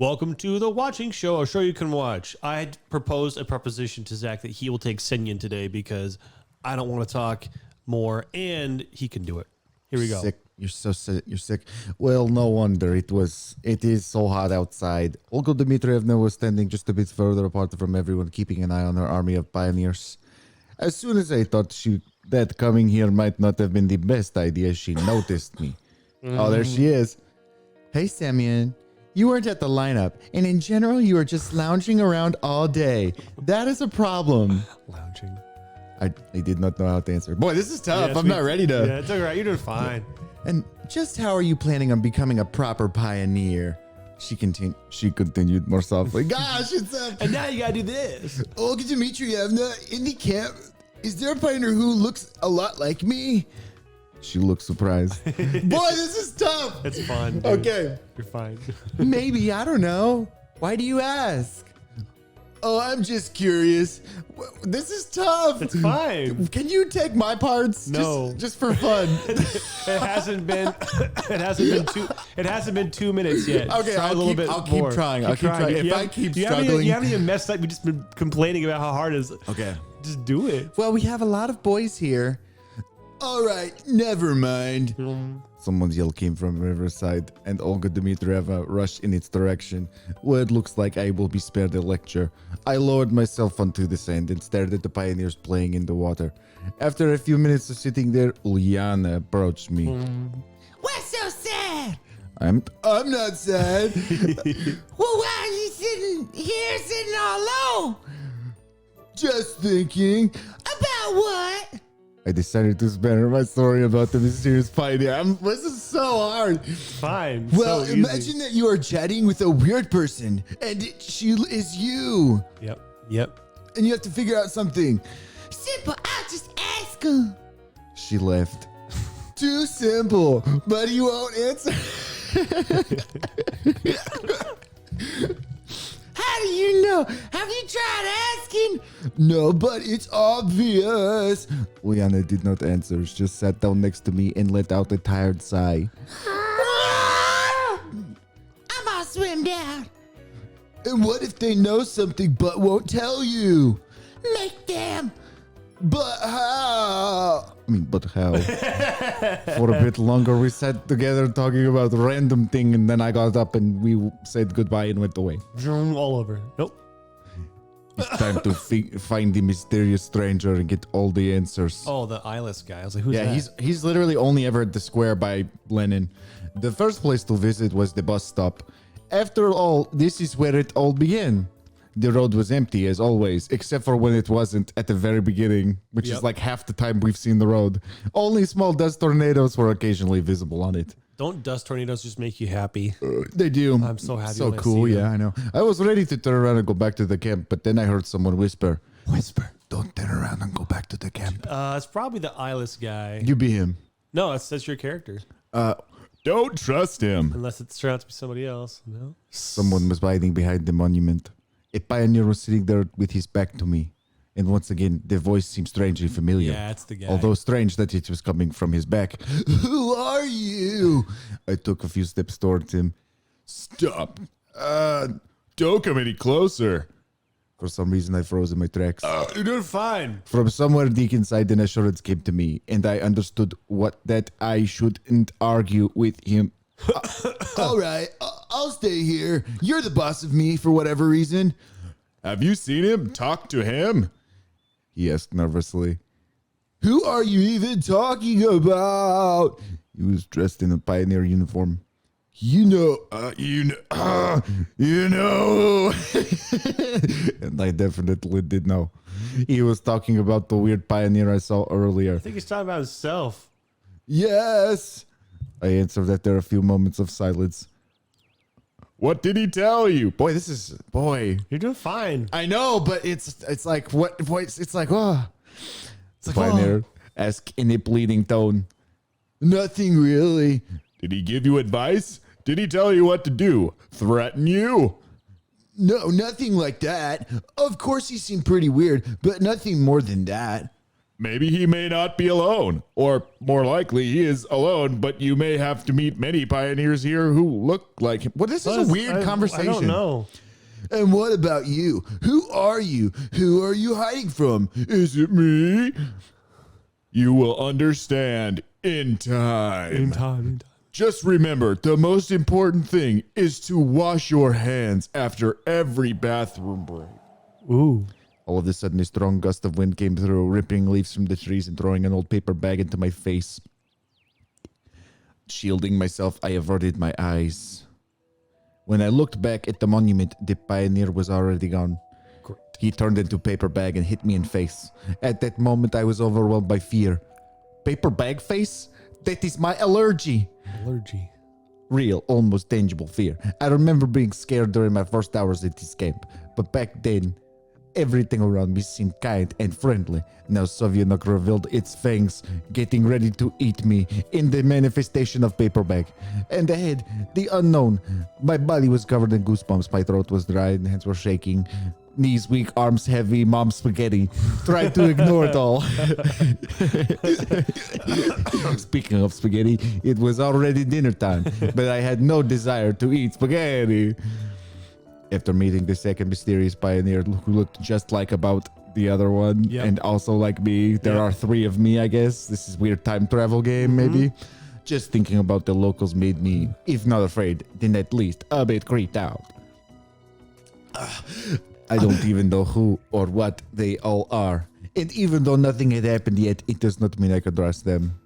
Welcome to the watching show, a show you can watch. I had proposed a proposition to Zach that he will take Semyon today because I don't want to talk more and he can do it. Here we go. Sick. You're so sick. You're sick. Well, no wonder it is so hot outside. Olga Dmitrievna was standing just a bit further apart from everyone, keeping an eye on her army of pioneers. As soon as I thought that coming here might not have been the best idea, she noticed me. Oh, there she is. Hey, Semyon. You weren't at the lineup, and in general, you were just lounging around all day. That is a problem. Lounging. I did not know how to answer. Boy, this is tough. Yeah, I'm not ready to. Yeah, it's all right. You're doing fine. And just how are you planning on becoming a proper pioneer? She continued more softly. Gosh, it's And now you gotta do this. Olga Dmitrievna in the camp. Is there a pioneer who looks a lot like me? She looked surprised. Boy, this is tough. It's fun. Dude. Okay. You're fine. Maybe, I don't know. Why do you ask? Oh, I'm just curious. This is tough. It's fine. Can you take my parts? No. Just for fun. It hasn't been 2 minutes yet. Okay, Try I'll keep trying. I'll keep trying. If I keep struggling. You haven't even messed up. We've just been complaining about how hard it is. Okay. Just do it. Well, we have a lot of boys here. All right, never mind. Someone's yell came from Riverside, and Olga Dmitrieva rushed in its direction. Well, it looks like I will be spared a lecture. I lowered myself onto the sand and stared at the pioneers playing in the water. After a few minutes of sitting there, Uliana approached me. What's so sad? I'm not sad. Well, why are you sitting all alone? Just thinking. About what? I decided to spare my story about the mysterious pioneer. This is so hard. Fine. Well, So imagine easy. that you are chatting with a weird person, and she is you. Yep. And you have to figure out something. Simple, I'll just ask her. She left. Too simple, but you won't answer. How do you know? Have you tried asking? No, but it's obvious. Liana did not answer. She just sat down next to me and let out a tired sigh. I'm all swimmed out. And what if they know something but won't tell you? Make them. But how? But how? For a bit longer, we sat together talking about a random thing, and then I got up and we said goodbye and went away. All over. Nope. It's time to find the mysterious stranger and get all the answers. Oh, the eyeless guy. I was like, who's Yeah, that? he's literally only ever at the square by Lenin. The first place to visit was the bus stop. After all, this is where it all began. The road was empty as always, except for when it wasn't at the very beginning, which is like half the time we've seen the road. Only small dust tornadoes were occasionally visible on it. Don't dust tornadoes just make you happy? They do. I'm so happy So when I cool, see yeah, them. I know. I was ready to turn around and go back to the camp, but then I heard someone whisper, don't turn around and go back to the camp. It's probably the eyeless guy. You be him. No, that's your character. Don't trust him. Unless it turns out to be somebody else. No. Someone was hiding behind the monument. A pioneer was sitting there with his back to me. And once again, the voice seemed strangely familiar. Yeah, it's the guy. Although strange that it was coming from his back. Who are you? I took a few steps towards him. Stop. Don't come any closer. For some reason, I froze in my tracks. You're doing fine. From somewhere deep inside, an assurance came to me, and I understood that I shouldn't argue with him. All right, I'll stay here. You're the boss of me for whatever reason. Have you seen him? Talk to him? He asked nervously. Who are you even talking about? He was dressed in a pioneer uniform. You know. And I definitely did know. He was talking about the weird pioneer I saw earlier. I think he's talking about himself. Yes. I answered after a few moments of silence. What did he tell you? Boy. You're doing fine. I know, but it's like what voice? It's like It's like pioneer asked in a pleading tone. Nothing really. Did he give you advice? Did he tell you what to do? Threaten you? No, nothing like that. Of course he seemed pretty weird, but nothing more than that. maybe he may not be alone. Or more likely, he is alone, but you may have to meet many pioneers here who look like him. Well, this is a weird conversation. I don't know. And what about you? Who are you? Who are you hiding from? Is it me? You will understand in time. In time. Just remember, the most important thing is to wash your hands after every bathroom break. Ooh. All of a sudden, a strong gust of wind came through, ripping leaves from the trees and throwing an old paper bag into my face. Shielding myself, I averted my eyes. When I looked back at the monument, the pioneer was already gone. Great. He turned into paper bag and hit me in face. At that moment, I was overwhelmed by fear. Paper bag face? That is my allergy. Allergy. Real, almost tangible fear. I remember being scared during my first hours at this camp, but back then, everything around me seemed kind and friendly. Now Semyon revealed its fangs, getting ready to eat me in the manifestation of paper bag. And ahead, the unknown. My body was covered in goosebumps, my throat was dry, and hands were shaking. Knees weak, arms heavy, mom spaghetti. Tried to ignore it all. Speaking of spaghetti, it was already dinner time, but I had no desire to eat spaghetti. After meeting the second mysterious pioneer who looked just like about the other one Yep. and also like me, there are three of me, I guess. This is weird time travel game, maybe. Just thinking about the locals made me, if not afraid, then at least a bit creeped out. I don't even know who or what they all are. And even though nothing had happened yet, it does not mean I could trust them.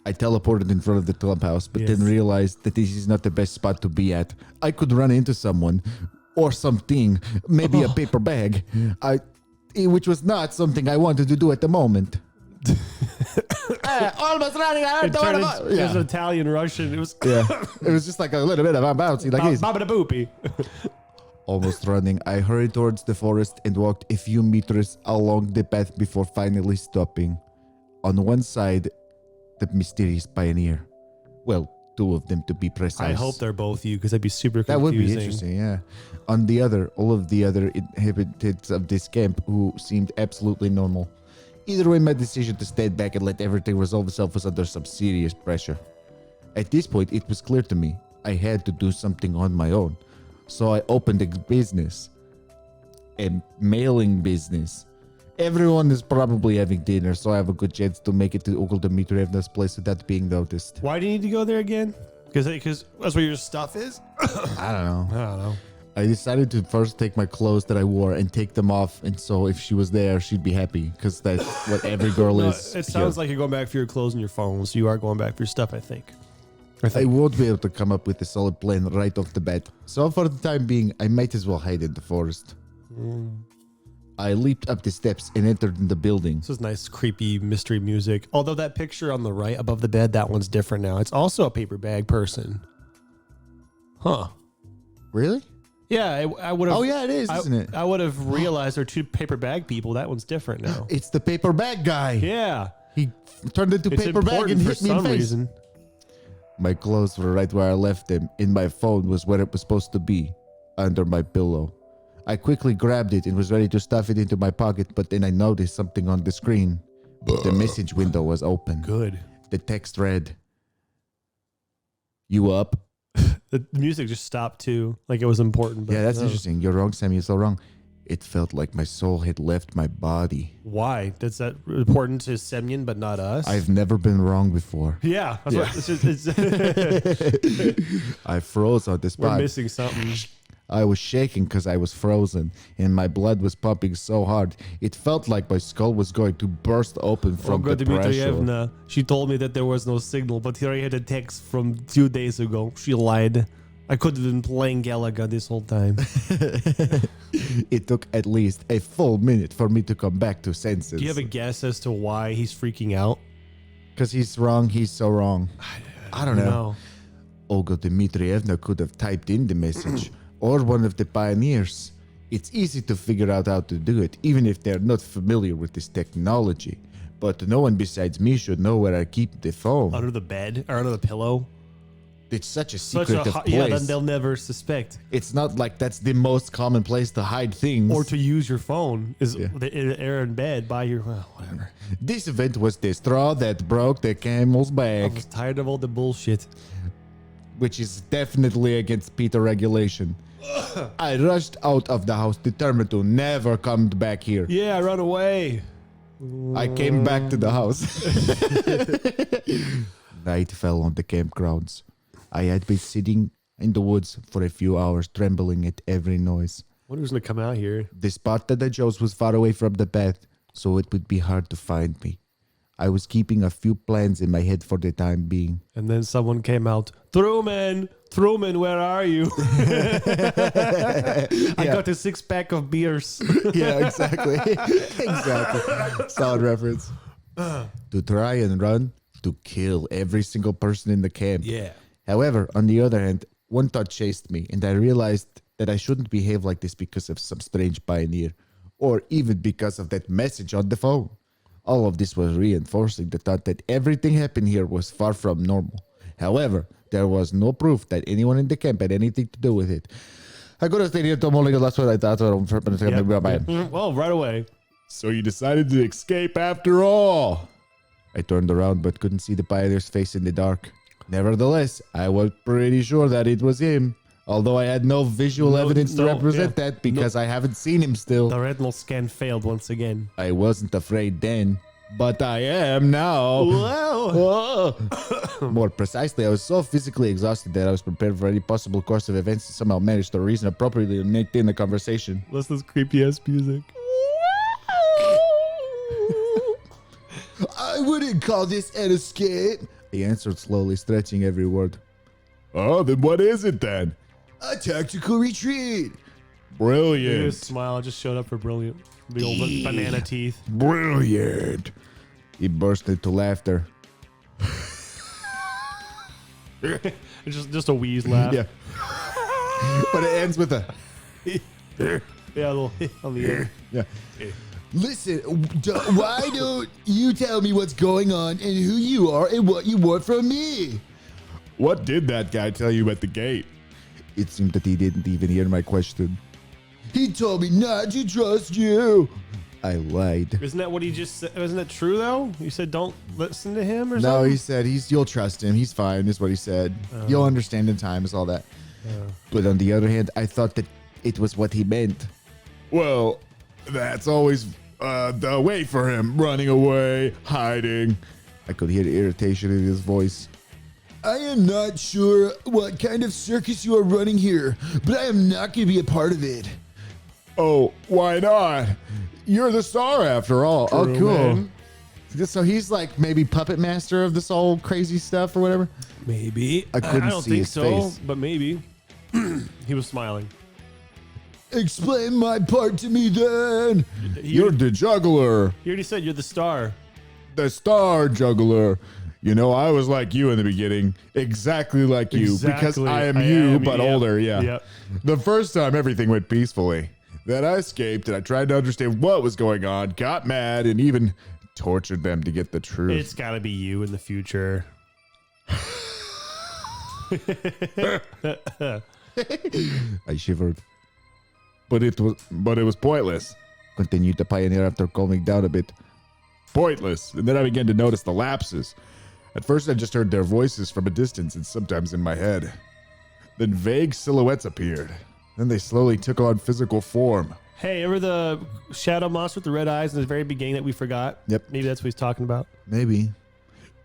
I teleported in front of the clubhouse, but then realized that this is not the best spot to be at. I could run into someone or something, maybe a paper bag, which was not something I wanted to do at the moment. Almost running out. It was Italian, Russian. It was It was just like a little bit of a bouncy, like this. Baba da boopy. Almost running, I hurried towards the forest and walked a few meters along the path before finally stopping. On one side, the mysterious pioneer. Well, two of them to be precise. I hope they're both you because that'd be super confusing. That would be interesting, yeah. On the other, all of the other inhabitants of this camp who seemed absolutely normal. Either way, my decision to stand back and let everything resolve itself was under some serious pressure. At this point, it was clear to me I had to do something on my own. So I opened a business. A mailing business. Everyone is probably having dinner, so I have a good chance to make it to Ugol Dmitrievna's place without being noticed. Why do you need to go there again? Because that's where your stuff is? I don't know. I I decided to first take my clothes that I wore and take them off, and so if she was there, she'd be happy, because that's what every girl is. It sounds like you're going back for your clothes and your phone, so you are going back for your stuff, I think. I won't be able to come up with a solid plan right off the bat. So for the time being, I might as well hide in the forest. I leaped up the steps and entered the building. This is nice, creepy mystery music. Although that picture on the right above the bed, that one's different now. It's also a paper bag person. Huh. Really? Yeah, I would have. Oh yeah, it is, isn't it? I would have realized they're two paper bag people. That one's different now. It's the paper bag guy. Yeah. He turned into It's paper bag and important for hit me in some the face. reason. My clothes were right where I left them, and my phone was where it was supposed to be, under my pillow. I quickly grabbed it and was ready to stuff it into my pocket, but then I noticed something on the screen. The message window was open. Good. The text read, "You up?" The music just stopped too, like it was important. But Yeah, that's no. interesting. You're wrong, Sam. You're so wrong. It felt like my soul had left my body. Why? That's that important to Semyon, but not us? I've never been wrong before. yeah. That's Yeah. What, it's I froze on the we're spot. missing something. I was shaking because I was frozen, and my blood was pumping so hard. It felt like my skull was going to burst open from Olga the pressure. Dmitrievna, she told me that there was no signal, but here I had a text from 2 days ago. She lied. I could have been playing Galaga this whole time. It took at least a full minute for me to come back to senses. Do you have a guess as to why he's freaking out? Because he's wrong, he's so wrong. I don't know. No. Olga Dmitrievna could have typed in the message, or one of the pioneers. It's easy to figure out how to do it, even if they're not familiar with this technology. But no one besides me should know where I keep the phone. Under the bed or under the pillow? It's such a Such secretive a place. yeah, then they'll never suspect. It's not like that's the most common place to hide things. Or to use your phone is Yeah. the air in bed by your well, whatever. This event was the straw that broke the camel's I back, was tired of all the bullshit. which is definitely against PETA regulation. I rushed out of the house determined to never come back here. Yeah, run away. I came back to the house. Night fell on the campgrounds. I had been sitting in the woods for a few hours, trembling at every noise. Wonder who's gonna come out here. The spot that I chose was far away from the path, so it would be hard to find me. I was keeping a few plans in my head for the time being. And then someone came out. Truman, where are you? I got a 6-pack of beers. Yeah, exactly. Exactly. Solid reference. To try and run, to kill every single person in the camp. Yeah. However, on the other hand, one thought chased me, and I realized that I shouldn't behave like this because of some strange pioneer, or even because of that message on the phone. All of this was reinforcing the thought that everything happened here was far from normal. However, there was no proof that anyone in the camp had anything to do with it. I could have stayed here till morning, that's what I thought. Well, right away. So you decided to escape after all. I turned around but couldn't see the pioneer's face in the dark. Nevertheless, I was pretty sure that it was him, although I had no visual evidence to represent that because I haven't seen him still. The retinal scan failed once again. I wasn't afraid then, but I am now. Wow. More precisely, I was so physically exhausted that I was prepared for any possible course of events to somehow manage to reason appropriately and maintain the conversation. Listen to this creepy ass music. I wouldn't call this an escape, he answered slowly, stretching every word. Oh, then what is it then? A tactical retreat. Brilliant. His smile just showed up for brilliant. The old banana teeth. Brilliant. He burst into laughter. It's just a wheeze laugh. Yeah. But it ends with a... Yeah, a little on the end. Yeah. Listen, why don't you tell me what's going on and who you are and what you want from me? What did that guy tell you at the gate? It seemed that he didn't even hear my question. He told me not to trust you. I lied. Isn't that what he just said? Isn't that true though? You said don't listen to him or No, something? he said you'll trust him. He's fine, is what he said. You'll understand in time, is all that. But on the other hand, I thought that it was what he meant. Well, that's always the way for him. Running away, hiding. I could hear the irritation in his voice. I am not sure what kind of circus you are running here, but I am not going to be a part of it. Oh, why not? You're the star after all. Oh, True, cool. man. So he's like maybe puppet master of this whole crazy stuff or whatever? Maybe. I couldn't don't see think his so, face. but maybe. He was smiling. Explain my part to me then. You're the juggler. He already said you're the star. The star juggler. You know, I was like you in the beginning, exactly like you, because Exactly. I am I you, am, but yep, older. Yeah. yep. The first time everything went peacefully. Then I escaped and I tried to understand what was going on, got mad, and even tortured them to get the truth. It's got to be you in the future. I shivered. but it was pointless. Continued the pioneer after calming down a bit. Pointless. And then I began to notice the lapses. At first I just heard their voices from a distance and sometimes in my head. Then vague silhouettes appeared. Then they slowly took on physical form. Hey, ever the shadow monster with the red eyes in the very beginning that we forgot? Yep. Maybe that's what he's talking about. Maybe.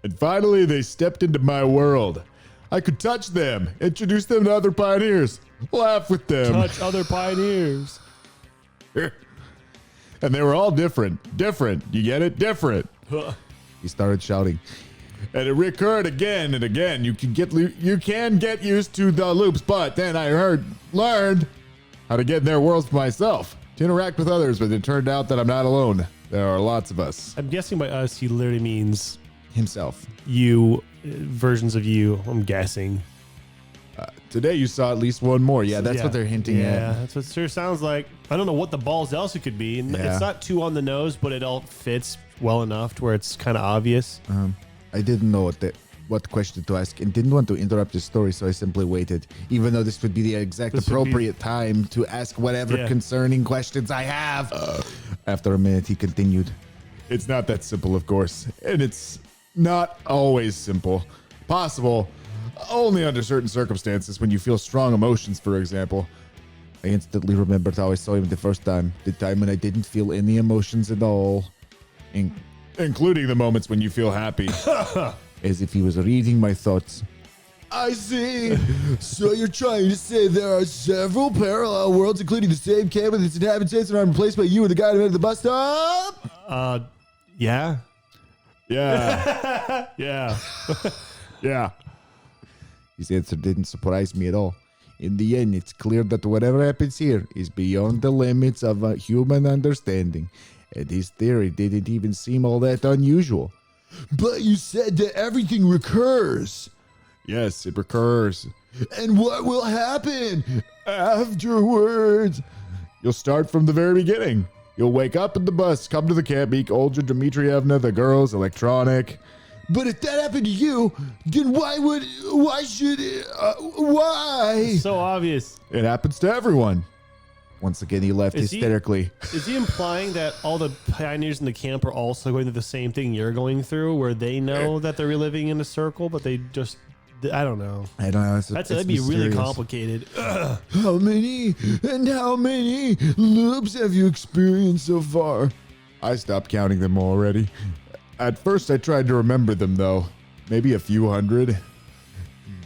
And finally, they stepped into my world. I could touch them, introduce them to other pioneers, laugh with them. Touch other pioneers. And they were all different. Different. You get it? Different. He started shouting. And it recurred again and again. You can get used to the loops, but then I learned how to get in their worlds for myself, to interact with others, but it turned out that I'm not alone. There are lots of us. I'm guessing by us, he literally means Himself. you, versions of you, I'm guessing. Today you saw at least one more. Yeah, that's what they're hinting Yeah, at. that's what it sure sounds like. I don't know what the balls else it could be. And Yeah. It's not too on the nose, but it all fits well enough to where it's kind of obvious. I didn't know what what question to ask and didn't want to interrupt his story, so I simply waited, even though this would be the exact This would be- appropriate time to ask whatever Yeah. concerning questions I have. After a minute, he continued. It's not that simple, of course, and it's not always simple. Possible only under certain circumstances, when you feel strong emotions, for example. I instantly remembered how I saw him the first time, the time when I didn't feel any emotions at all. Including the moments when you feel happy. As if he was reading my thoughts. I see. So you're trying to say there are several parallel worlds, including the same camp with its inhabitants, and I'm replaced by you and the guy who made the bus stop? Yeah. Yeah. Yeah. Yeah. His answer didn't surprise me at all. In the end, it's clear that whatever happens here is beyond the limits of human understanding, and his theory didn't even seem all that unusual. But you said that everything recurs. Yes, it recurs. And what will happen afterwards? You'll start from the very beginning. You'll wake up in the bus, come to the camp, meet Olga Dmitrievna, the girls, electronic. But if that happened to you, then why So obvious. It happens to everyone. Once again, he laughed Is he- hysterically. Is he implying that all the pioneers in the camp are also going through the same thing you're going through, where they know that they're reliving in a circle, but they just, I don't know. I don't know. That'd be really complicated. How many loops have you experienced so far? I stopped counting them already. At first, I tried to remember them, though. Maybe a few hundred.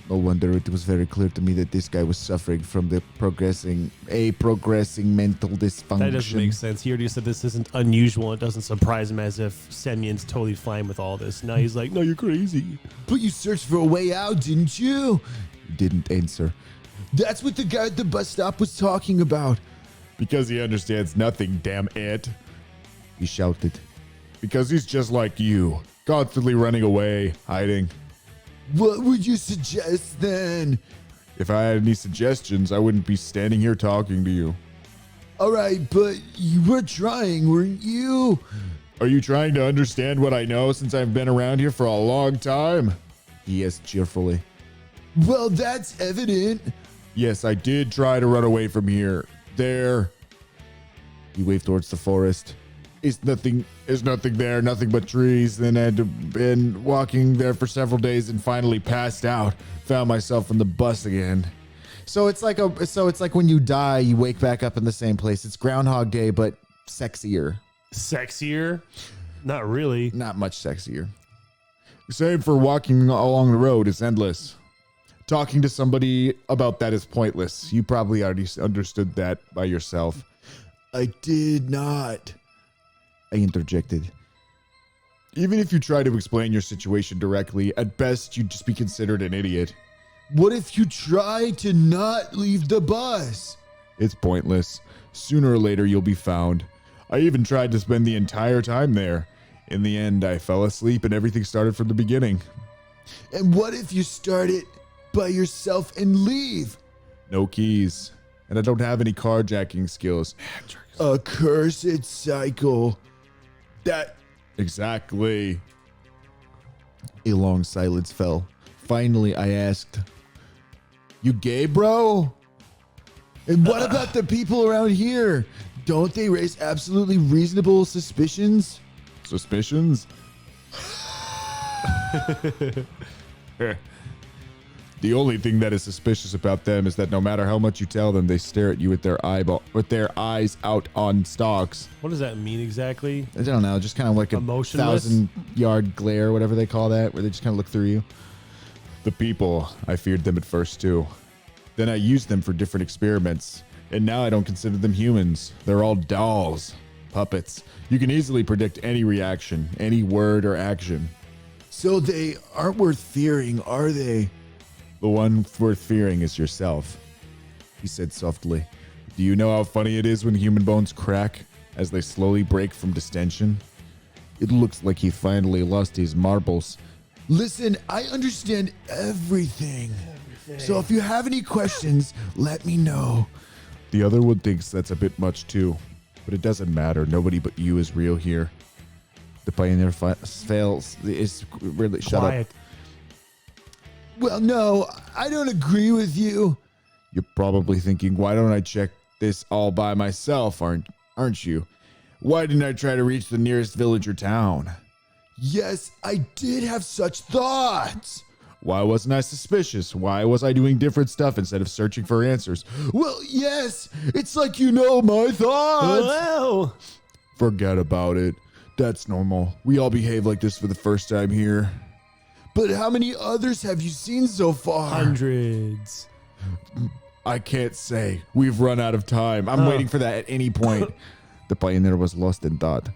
No wonder it was very clear to me that this guy was suffering from the progressing mental dysfunction. That doesn't make sense. He already said this isn't unusual. It doesn't surprise him, as if Semyon's totally fine with all this. Now he's like, no, you're crazy. But you searched for a way out, didn't you? He didn't answer. That's what the guy at the bus stop was talking about. Because he understands nothing, damn it. He shouted. Because he's just like you. Constantly running away, hiding. What would you suggest then? If I had any suggestions, I wouldn't be standing here talking to you. All right, but you were trying, weren't you? Are you trying to understand what I know since I've been around here for a long time? He asked cheerfully. Well, that's evident. Yes, I did try to run away from here. There. He waved towards the forest. There's nothing there, nothing but trees. Then I had been walking there for several days and finally passed out. Found myself on the bus again. So it's like when you die, you wake back up in the same place. It's Groundhog Day, but sexier. Sexier? Not really. Not much sexier. Same for walking along the road. It's endless. Talking to somebody about that is pointless. You probably already understood that by yourself. I did not. I interjected. Even if you try to explain your situation directly, at best you'd just be considered an idiot. What if you try to not leave the bus? It's pointless. Sooner or later you'll be found. I even tried to spend the entire time there. In the end, I fell asleep and everything started from the beginning. And what if you start it by yourself and leave? No keys. And I don't have any carjacking skills. A cursed cycle. That exactly. A long silence fell. Finally, I asked, "You gay, bro? And what about the people around here? Don't they raise absolutely reasonable suspicions?" Suspicions? The only thing that is suspicious about them is that no matter how much you tell them, they stare at you with their eyes out on stalks. What does that mean exactly? I don't know, just kind of like a Emotionless? 1,000-yard glare, whatever they call that, where they just kind of look through you. The people, I feared them at first too. Then I used them for different experiments, and now I don't consider them humans. They're all dolls, puppets. You can easily predict any reaction, any word or action. So they aren't worth fearing, are they? The one worth fearing is yourself, He said softly. Do you know how funny it is when human bones crack as they slowly break from distension? It looks like he finally lost his marbles. Listen, I understand everything. So if you have any questions, let me know. The other one thinks that's a bit much too, but it doesn't matter. Nobody but you is real here. The pioneer fails. Is really shut Quiet. up. Well, no, I don't agree with you. You're probably thinking, why don't I check this all by myself, aren't you? Why didn't I try to reach the nearest village or town? Yes, I did have such thoughts. Why wasn't I suspicious? Why was I doing different stuff instead of searching for answers? Well, yes, it's like you know my thoughts. Wow. Forget about it. That's normal. We all behave like this for the first time here. But how many others have you seen so far? Hundreds. I can't say. We've run out of time. I'm waiting for that at any point. The pioneer was lost in thought.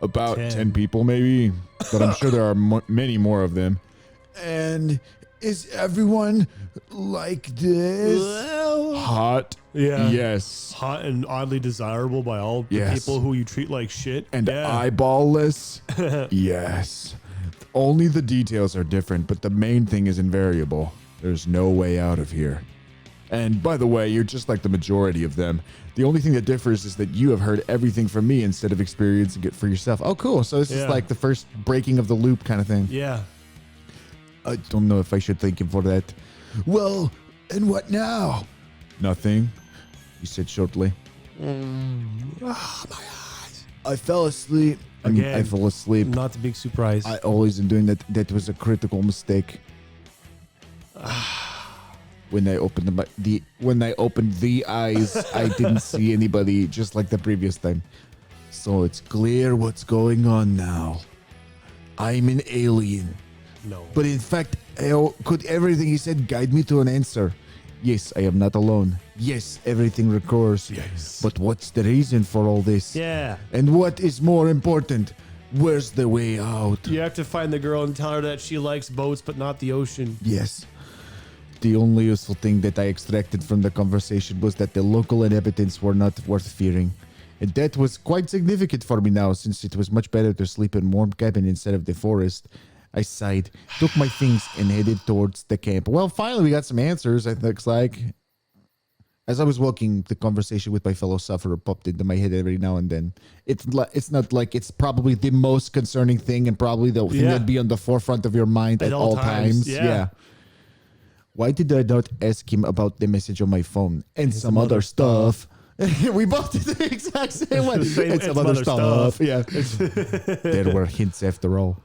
About 10 people, maybe. But I'm sure there are many more of them. And is everyone like this? Well, Hot? yeah. Yes. Hot and oddly desirable by all the Yes. people who you treat like shit. And yeah. eyeballless? Yes. Only the details are different, but the main thing is invariable. There's no way out of here. And by the way, you're just like the majority of them. The only thing that differs is that you have heard everything from me instead of experiencing it for yourself. Oh, cool. So this is Yeah. like the first breaking of the loop kind of thing. Yeah. I don't know if I should thank him for that. Well, and what now? Nothing, he said shortly. I fell asleep. I Again. fell asleep. Not the big surprise. I always am doing that. That was a critical mistake. When I opened the eyes, I didn't see anybody, just like the previous time. So it's clear what's going on now. I'm an alien. no. But in fact, could everything he said guide me to an answer? Yes, I am not alone. Yes, everything recurs. Yes. But what's the reason for all this? Yeah. And what is more important? Where's the way out? You have to find the girl and tell her that she likes boats but not the ocean. Yes. The only useful thing that I extracted from the conversation was that the local inhabitants were not worth fearing. And that was quite significant for me now, since it was much better to sleep in a warm cabin instead of the forest. I sighed, took my things, and headed towards the camp. Well, finally, we got some answers, it looks like. As I was walking, the conversation with my fellow sufferer popped into my head every now and then. It's not like it's probably the most concerning thing and probably the thing Yeah. that'd be on the forefront of your mind at all times. Yeah. Why did I not ask him about the message on my phone and some other stuff? We both did the exact same one. And some other stuff. Yeah. There were hints after all.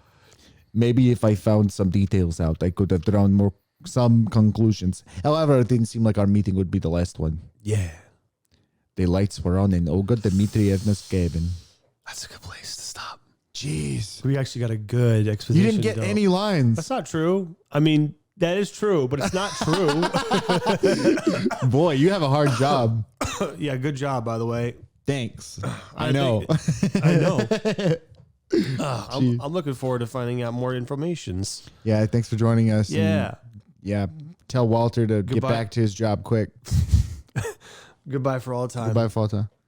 Maybe if I found some details out, I could have drawn some conclusions. However, it didn't seem like our meeting would be the last one. Yeah. The lights were on in Olga Dmitrievna's cabin. That's a good place to stop. Jeez. We actually got a good You exposition. didn't get though. any lines. That's not true. I mean, that is true, but it's not true. Boy, you have a hard job. Yeah, good job, by the way. Thanks. I know. I know. I'm looking forward to finding out more informations. Yeah, thanks for joining us. Yeah. Yeah. Tell Walter to get Goodbye. back to his job quick. Goodbye for all time. Goodbye, Falta.